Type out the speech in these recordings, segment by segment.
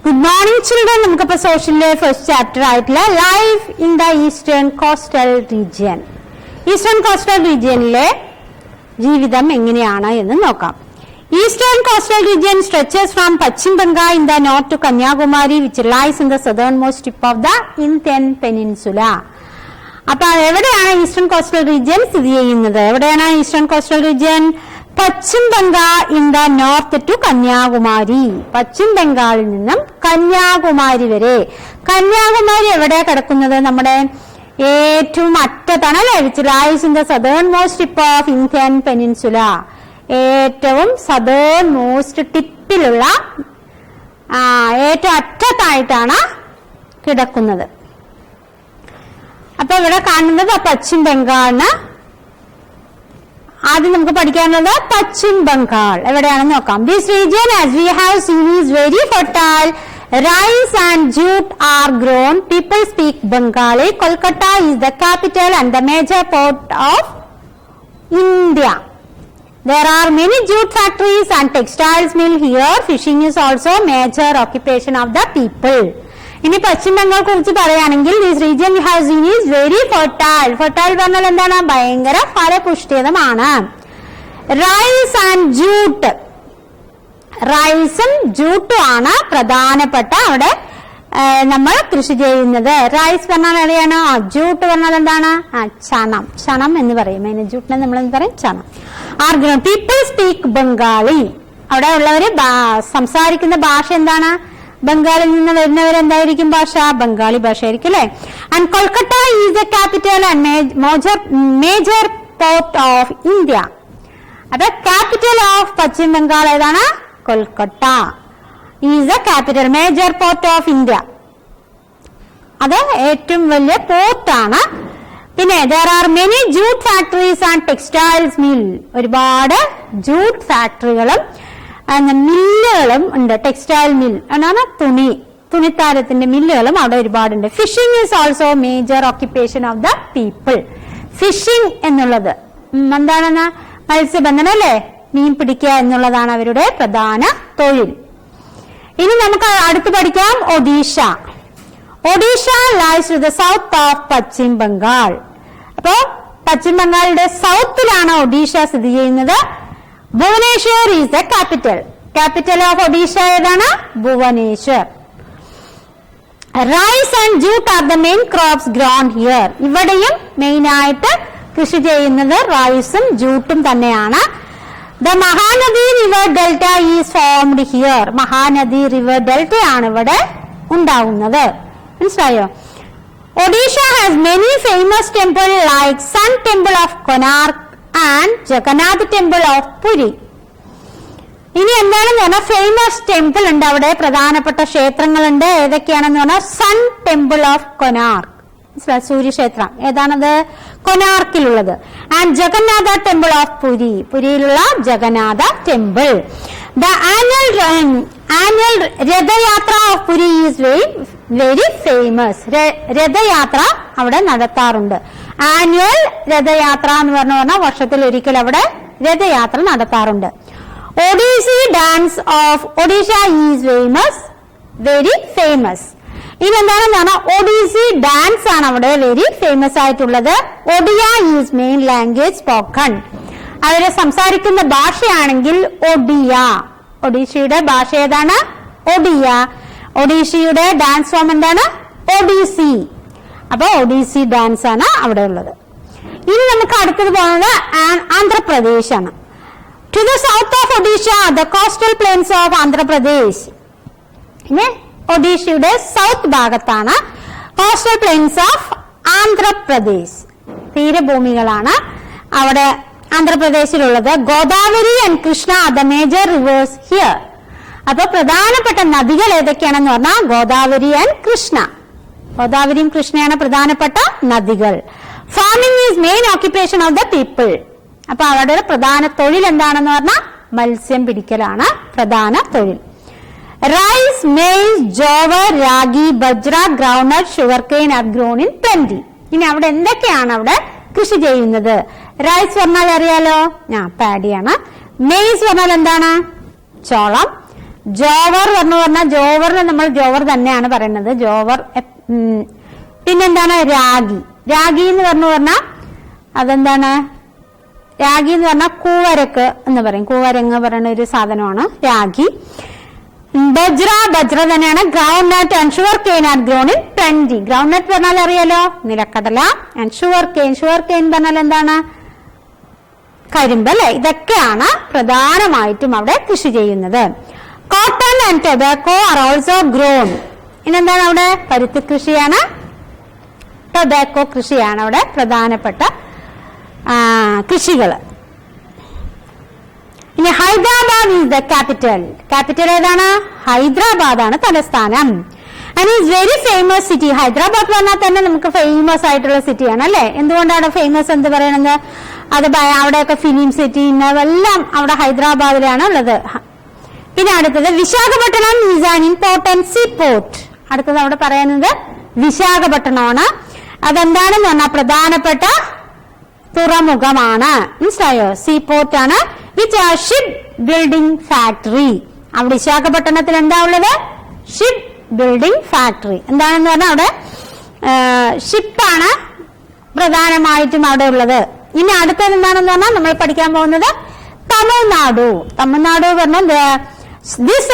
Good morning children. നമുക്കിപ്പോ സോഷ്യലിലെ first chapter ആയിട്ടുള്ള life in the eastern coastal region, eastern coastal റീജിയനിലെ ജീവിതം എങ്ങനെയാണ് എന്ന് നോക്കാം. Eastern coastal region stretches from Paschim Bengal in the north to Kanyakumari which lies in the southernmost tip of the Indian peninsula. അപ്പൊ എവിടെയാണ് ഈസ്റ്റേൺ കോസ്റ്റൽ റീജിയൻ സ്ഥിതി ചെയ്യുന്നത്? എവിടെയാണ് eastern coastal region? Paschim Bengal in the north to Kanyakumari. Paschim ബംഗാളിൽ നിന്നും കന്യാകുമാരി വരെ. കന്യാകുമാരി എവിടെയാ കിടക്കുന്നത്? നമ്മുടെ ഏറ്റവും അറ്റത്താണ് അല്ലെ? Which lies in the southern most tip of Indian peninsula. ഏറ്റവും സദേൺ മോസ്റ്റ് ടിപ്പിലുള്ള ഏറ്റവും അറ്റത്തായിട്ടാണ് കിടക്കുന്നത്. അപ്പൊ ഇവിടെ കാണുന്നത് പശ്ചിം ബംഗാളിന്. ആദ്യം നമുക്ക് പഠിക്കാനുള്ളത് പശ്ചിം ബംഗാൾ എവിടെയാണെന്ന് നോക്കാം. This region as we have seen is very fertile. Rice and jute are grown. People speak Bengali. Kolkata is the capital and the major port of India. There are many jute factories and textiles mill here. Fishing is also major occupation of the people. ഇനി പശ്ചിമ ബംഗാൾ കുറിച്ച് പറയുകയാണെങ്കിൽ this region we have seen is very fertile. Fertile പറഞ്ഞാൽ എന്താണ്? ഭയങ്കര ഫലപുഷ്ടിതമാണ്. Rice and jute, റൈസും ജൂട്ടും ആണ് പ്രധാനപ്പെട്ട അവിടെ നമ്മൾ കൃഷി ചെയ്യുന്നത്. റൈസ് പറഞ്ഞാൽ എവിടെയാണ്? ജൂട്ട് പറഞ്ഞാൽ എന്താണ്? ചണം, ചണം എന്ന് പറയും. അതിന് ജൂട്ടിനെ നമ്മൾ എന്ത് പറയും? ചണം. ആർഗ്രം പീപ്പിൾ സ്പീക്ക് ബംഗാളി. അവിടെ ഉള്ളവര് സംസാരിക്കുന്ന ഭാഷ എന്താണ്? ബംഗാളിൽ നിന്ന് വരുന്നവരെന്തായിരിക്കും ഭാഷ? ബംഗാളി ഭാഷ ആയിരിക്കും അല്ലെ. And Kolkata is the capital and major port of India. അപ്പൊ ക്യാപിറ്റൽ ഓഫ് പശ്ചിം ബംഗാൾ ഏതാണ്? Kolkata is the capital, major port of India. അത് ഏറ്റവും വലിയ പോർട്ടാണ്. പിന്നെ there are many jute factories and textiles mill. ഒരുപാട് ജൂട്ട് ഫാക്ടറികളും മില്ലുകളും ഉണ്ട്. ടെക്സ്റ്റൈൽ മിൽ എന്നാണ് തുണിത്താരത്തിന്റെ മില്ലുകളും അവിടെ ഒരുപാടുണ്ട്. Fishing is also major occupation of the people. Fishing എന്നുള്ളത് എന്താണെന്ന്? മത്സ്യബന്ധനം അല്ലെ, മീൻ പിടിക്കുക എന്നുള്ളതാണ് അവരുടെ പ്രധാന തൊഴിൽ. ഇനി നമുക്ക് അടുത്ത് പഠിക്കാം Odisha. Odisha lies to the south of Paschim Bengal. അപ്പോ പശ്ചിം ബംഗാളിന്റെ സൗത്തിലാണ് ഒഡീഷ സ്ഥിതി ചെയ്യുന്നത്. Bhubaneswar is the capital. Capital of Odisha ഏതാണ്? Bhubaneswar. Rice and jute are the main crops grown here. ഇവിടെയും മെയിൻ ആയിട്ട് കൃഷി ചെയ്യുന്നത് റൈസും ജൂട്ടും തന്നെയാണ്. The Mahanadi river delta is formed here. Mahanadi river ഡെൽറ്റയാണ് ഇവിടെ ഉണ്ടാവുന്നത്. മനസ്സിലായോ? Odisha has many famous temple like sun temple of Konark and Jagannath temple of Puri. ഇനി എന്താണെന്ന് പറഞ്ഞാൽ ഫേമസ് ടെമ്പിൾ ഉണ്ട് അവിടെ, പ്രധാനപ്പെട്ട ക്ഷേത്രങ്ങളുണ്ട്. ഏതൊക്കെയാണെന്ന് പറഞ്ഞാൽ സൺ ടെമ്പിൾ ഓഫ് കൊനാർക്ക്, സൂര്യക്ഷേത്രം ഏതാണത്? കൊനാർക്കിലുള്ളത്. And Jagannath temple of Puri, പുരിയിലുള്ള Jagannath temple. The annual Rath Yatra of Puri is very famous. Rath Yatra അവിടെ നടത്താറുണ്ട്. ആനുവൽ രഥയാത്ര എന്ന് പറഞ്ഞാൽ വർഷത്തിൽ ഒരിക്കൽ അവിടെ രഥയാത്ര നടത്താറുണ്ട്. Odissi dance of Odisha is very famous. ഇതെന്താണെന്ന് പറഞ്ഞാൽ ഒഡീസി ഡാൻസ് ആണ് അവിടെ വെരി ഫേമസ് ആയിട്ടുള്ളത്. Odia is main language spoken. അവരെ സംസാരിക്കുന്ന ഭാഷയാണെങ്കിൽ ഒഡിയ. ഒഡീഷയുടെ ഭാഷ ഏതാണ്? ഒഡിയ. ഒഡീഷയുടെ ഡാൻസ് ഫോം എന്താണ്? ഒഡീസി. അപ്പൊ ഒഡീസി ഡാൻസ് ആണ് അവിടെ ഉള്ളത്. ഇനി നമുക്ക് അടുത്തത് പോകുന്നത് ആന്ധ്രാപ്രദേശ് ആണ്. To the south of Odisha the coastal plains of Andhra Pradesh. ഇനി ഒഡീഷയുടെ സൗത്ത് ഭാഗത്താണ് കോസ്റ്റൽ പ്ലെയിൻസ് ഓഫ് ആന്ധ്രാപ്രദേശ്. തീരഭൂമികളാണ് അവിടെ ആന്ധ്രാപ്രദേശിലുള്ളത്. Godavari and Krishna are the major rivers here. അപ്പൊ പ്രധാനപ്പെട്ട നദികൾ ഏതൊക്കെയാണെന്ന് പറഞ്ഞാൽ ഗോദാവരി ആൻഡ് കൃഷ്ണ. ഗോദാവരിയും കൃഷ്ണയാണ് പ്രധാനപ്പെട്ട നദികൾ. Farming is main occupation of the people. അപ്പൊ അവരുടെ പ്രധാന തൊഴിൽ എന്താണെന്ന് പറഞ്ഞാൽ മത്സ്യം പിടിക്കലാണ് പ്രധാന തൊഴിൽ. Rice, maize, jowar, ragi, bajra, groundnut, sugar cane are grown in plenty. ഇനി അവിടെ എന്തൊക്കെയാണ് അവിടെ കൃഷി ചെയ്യുന്നത്? റൈസ് പറഞ്ഞാൽ അറിയാലോ, പാഡിയാണ്. മെയ്സ് പറഞ്ഞാൽ എന്താണ്? ചോളം. ജോവർ എന്ന് പറഞ്ഞാൽ ജോവറിന് നമ്മൾ ജോവർ തന്നെയാണ് പറയുന്നത്, ജോവർ. പിന്നെന്താണ് രാഗി. രാഗി എന്ന് പറഞ്ഞാൽ അതെന്താണ്? രാഗി എന്ന് പറഞ്ഞാൽ കൂവരക്ക് എന്ന് പറയും, കൂവരങ്ങ് പറയുന്ന ഒരു സാധനമാണ് രാഗി. ബജ്ര, ബജ്ര തന്നെയാണ്. Groundnut and sugar cane are grown in plenty. Groundnut പറഞ്ഞാൽ അറിയാലോ, നിലക്കടല. And sugarcane, sugarcane പറഞ്ഞാൽ എന്താണ്? കരിമ്പ് അല്ലെ. ഇതൊക്കെയാണ് പ്രധാനമായിട്ടും അവിടെ കൃഷി ചെയ്യുന്നത്. Cotton and tobacco are also grown. ഇനെന്താണ് അവിടെ? പരുത്തി കൃഷിയാണ്, ടൊബാക്കോ കൃഷിയാണ് അവിടെ പ്രധാനപ്പെട്ട കൃഷികൾ. ഇനി Hyderabad is the capital. Capital ഏതാണ്? ഹൈദരാബാദ് ആണ് തലസ്ഥാനം. And is very famous city. Hyderabad പറഞ്ഞാൽ തന്നെ നമുക്ക് ഫേമസ് ആയിട്ടുള്ള സിറ്റിയാണ് അല്ലെ. എന്തുകൊണ്ടാണ് ഫേമസ് എന്ന് പറയുന്നത്? അത് അവിടെയൊക്കെ ഫിലിം സിറ്റി എല്ലാം അവിടെ ഹൈദരാബാദിലാണ് ഉള്ളത്. പിന്നെ അടുത്തത് Visakhapatnam is an important see port. അടുത്തത് അവിടെ പറയുന്നത് വിശാഖപട്ടണമാണ്. അതെന്താണെന്ന് പറഞ്ഞാൽ പ്രധാനപ്പെട്ട തുറമുഖമാണ്. മനസ്സിലായോ? സീ പോർട്ട് ആണ്. Which are ship building factory. അവിടെ വിശാഖപട്ടണത്തിൽ എന്താ ഉള്ളത്? Ship building factory. എന്താണെന്ന് പറഞ്ഞാൽ അവിടെ ഷിപ്പാണ് പ്രധാനമായിട്ടും അവിടെ ഉള്ളത്. ഇനി അടുത്തത് എന്താണെന്ന് പറഞ്ഞാൽ നമ്മൾ പഠിക്കാൻ പോകുന്നത് തമിഴ്നാടു. തമിഴ്നാടു പറഞ്ഞാൽ this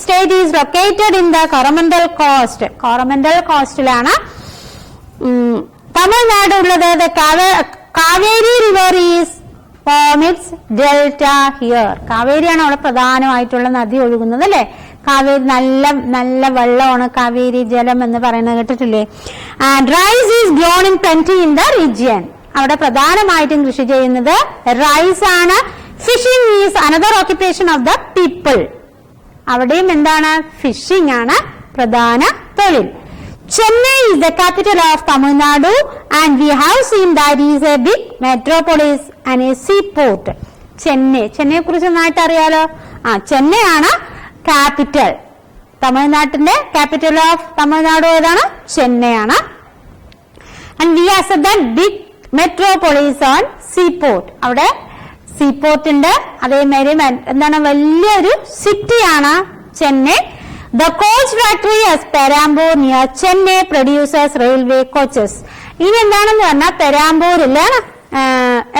state is located in the Coromandel coast. Coromandel coastലാണ് Tamil Nadu ഉള്ളത്. Kaveri river is from its delta here. കാവേരിയാണ് അവിടെ പ്രധാനമായിട്ടുള്ള നദി ഒഴുകുന്നത് അല്ലെ. കാവേരി നല്ല നല്ല വെള്ളമാണ് കാവേരി ജലം എന്ന് പറയുന്നത് കേട്ടിട്ടില്ലേ. And rice is grown in plenty in the region. അവിടെ പ്രധാനമായിട്ടും കൃഷി ചെയ്യുന്നത് റൈസ് ആണ്. Fishing is another occupation of the people. അവിടെയും എന്താണ്? ഫിഷിംഗ് ആണ് പ്രധാന തൊഴിൽ. Chennai is the capital of Tamil Nadu and we have seen that it is a big metropolis and a seaport. ചെന്നൈയെ കുറിച്ച് നന്നായിട്ട് അറിയാലോ. ചെന്നൈ ആണ് ക്യാപിറ്റൽ. തമിഴ്നാട്ടിന്റെ ക്യാപിറ്റൽ ഓഫ് തമിഴ്നാട് ഏതാണ്? ചെന്നൈ ആണ്. And we have said that big metropolis on seaport. അവിടെ സീപോർട്ടുണ്ട്. അതേമാതിരി എന്താണ്? വലിയൊരു സിറ്റിയാണ് Chennai. The coach factory at Perambur near Chennai produces railway coaches. ഇനി എന്താണെന്ന് പറഞ്ഞാൽ പെരാമ്പൂരിലാണ്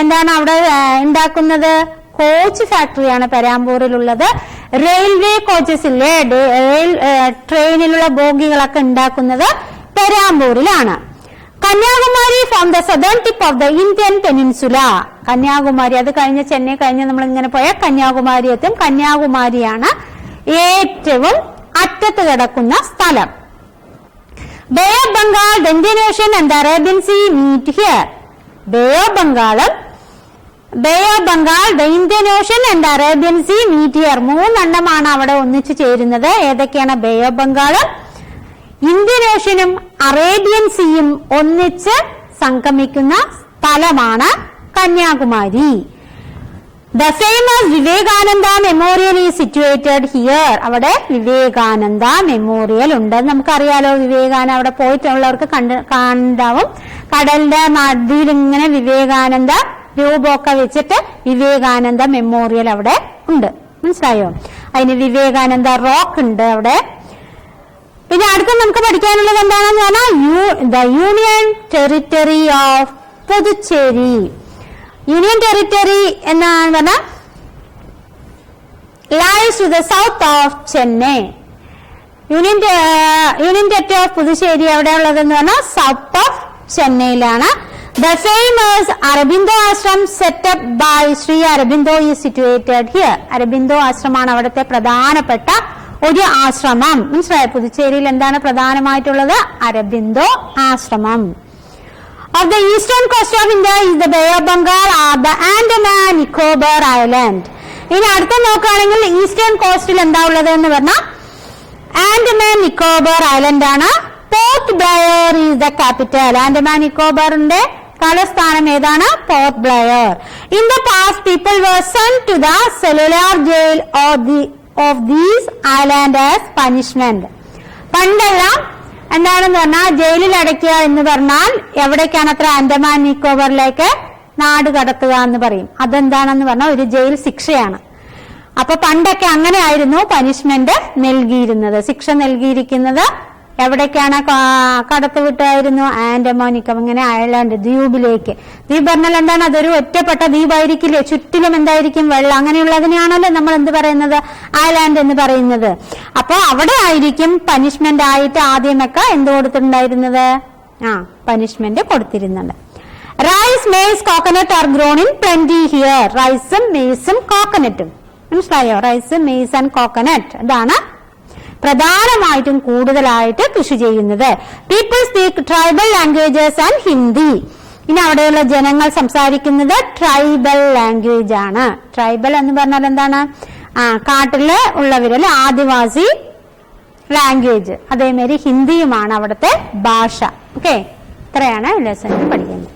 എന്താണ് അവിടെ ഉണ്ടാക്കുന്നത്? കോച്ച് ഫാക്ടറിയാണ് പെരാമ്പൂരിലുള്ളത്. റെയിൽവേ കോച്ചസ് ഇല്ലേ, ട്രെയിനിലുള്ള ബോഗികളൊക്കെ ഉണ്ടാക്കുന്നത് പെരാമ്പൂരിലാണ്. Kanyakumari from the southern tip of the Indian peninsula. Kanyakumari, അത് കഴിഞ്ഞ് ചെന്നൈ കഴിഞ്ഞ് നമ്മൾ ഇങ്ങനെ പോയാൽ കന്യാകുമാരി എത്തും. കന്യാകുമാരിയാണ് ഏറ്റവും അറ്റത്ത് കിടക്കുന്ന സ്ഥലം. Bay of Bengal, the Indian Ocean and the Arabian Sea meet here. Bay of Bengal, the Indian Ocean and the Arabian Sea meet here. മൂന്നെണ്ണമാണ് അവിടെ ഒന്നിച്ചു ചേരുന്നത്. ഏതൊക്കെയാണ്? ബേ ഓഫ് ബംഗാളും ഇന്ത്യൻ ഓഷ്യനും അറേബ്യൻ സീയും ഒന്നിച്ച് സംഗമിക്കുന്ന സ്ഥലമാണ് Kanyakumari. The famous Vivekananda Memorial is situated here. അവിടെ വിവേകാനന്ദ മെമ്മോറിയൽ ഉണ്ട്. നമുക്കറിയാലോ, വിവേകാനന്ദ അവിടെ പോയിട്ടുള്ളവർക്ക് കണ്ടാവും. കടലിന്റെ നദിയിൽ ഇങ്ങനെ വിവേകാനന്ദ രൂപമൊക്കെ വെച്ചിട്ട് വിവേകാനന്ദ മെമ്മോറിയൽ അവിടെ ഉണ്ട്. മനസ്സിലായോ? അതിന് വിവേകാനന്ദ റോക്ക് ഉണ്ട് അവിടെ. പിന്നെ അടുത്ത നമുക്ക് പഠിക്കാനുള്ളത് എന്താണെന്ന് പറഞ്ഞാൽ the union territory of Puducherry. Union territory എന്നാണ് പറഞ്ഞാൽ lies to the south of Chennai. Union territory of Puducherry എവിടെയുള്ളതെന്ന് പറഞ്ഞാൽ സൗത്ത് ഓഫ് ചെന്നൈയിലാണ്. The famous Aurobindo ashram set up by Shri Aurobindo is situated here. Aurobindo ആശ്രമമാണ് അവിടുത്തെ പ്രധാനപ്പെട്ട ഒരു ആശ്രമം. മനസ്സിലായോ? പുതുച്ചേരിയിൽ എന്താണ് പ്രധാനമായിട്ടുള്ളത്? അരബിന്ദോ ആശ്രമം. Of the eastern coast of India is the Bay of Bengal or the Andaman Nicobar Island. ഇനി അടുത്ത നോക്കുകയാണെങ്കിൽ ഈസ്റ്റേൺ കോസ്റ്റിൽ എന്താ ഉള്ളത് എന്ന് പറഞ്ഞാൽ ആൻഡമാൻ നിക്കോബാർ ഐലൻഡ് ആണ്. Port Blair is the capital. Andaman നിക്കോബാറിന്റെ തലസ്ഥാനം ഏതാണ്? Port Blair. In the past people were sent to the cellular jail of these island as punishment. പണ്ടെല്ലാം എന്താണെന്ന് പറഞ്ഞാൽ ജയിലിൽ അടയ്ക്കുക എന്ന് പറഞ്ഞാൽ എവിടേക്കാണ് അത്ര? ആൻഡമാൻ നിക്കോബറിലേക്ക് നാട് കടത്തുക എന്ന് പറയും. അതെന്താണെന്ന് പറഞ്ഞാൽ ഒരു ജയിൽ ശിക്ഷയാണ്. അപ്പൊ പണ്ടൊക്കെ അങ്ങനെ ആയിരുന്നു പനിഷ്മെന്റ് നൽകിയിരുന്നത്, ശിക്ഷ നൽകിയിരിക്കുന്നത്. എവിടേക്കാണ് കടത്തിവിട്ടായിരുന്നു? ആൻഡമാനിക്കം, ഇങ്ങനെ അയർലൻഡ് ദ്വീപിലേക്ക്. ദ്വീപ് പറഞ്ഞാൽ എന്താണ്? അതൊരു ഒറ്റപ്പെട്ട ദ്വീപായിരിക്കില്ലേ, ചുറ്റിലും എന്തായിരിക്കും? വെള്ളം. അങ്ങനെയുള്ളതിനെയാണല്ലോ നമ്മൾ എന്ത് പറയുന്നത്? ഐലാൻഡ് എന്ന് പറയുന്നത്. അപ്പൊ അവിടെ ആയിരിക്കും പനിഷ്മെന്റ് ആയിട്ട് ആദ്യമൊക്കെ എന്ത് കൊടുത്തിട്ടുണ്ടായിരുന്നത്? പനിഷ്മെന്റ് കൊടുത്തിരുന്നുണ്ട്. Rice, maize, coconut are grown in plenty here. റൈസും മെയ്സും കോക്കനട്ടും, മനസ്സിലായോ? റൈസ്, മെയ്സ് ആൻഡ് കോക്കനട്ട്, ഇതാണ് പ്രധാനമായിട്ടും കൂടുതലായിട്ട് കൃഷി ചെയ്യുന്നത്. People speak tribal languages and Hindi. ഇനി അവിടെയുള്ള ജനങ്ങൾ സംസാരിക്കുന്നത് ട്രൈബൽ ലാംഗ്വേജ് ആണ്. ട്രൈബൽ എന്ന് പറഞ്ഞാൽ എന്താണ്? കാട്ടില് ഉള്ളവരല്ലേ, ആദിവാസി ലാംഗ്വേജ്. അതേമാതിരി ഹിന്ദിയുമാണ് അവിടുത്തെ ഭാഷ. ഓക്കെ, ഇത്രയാണ് ലെസണിൽ പഠിക്കുന്നത്.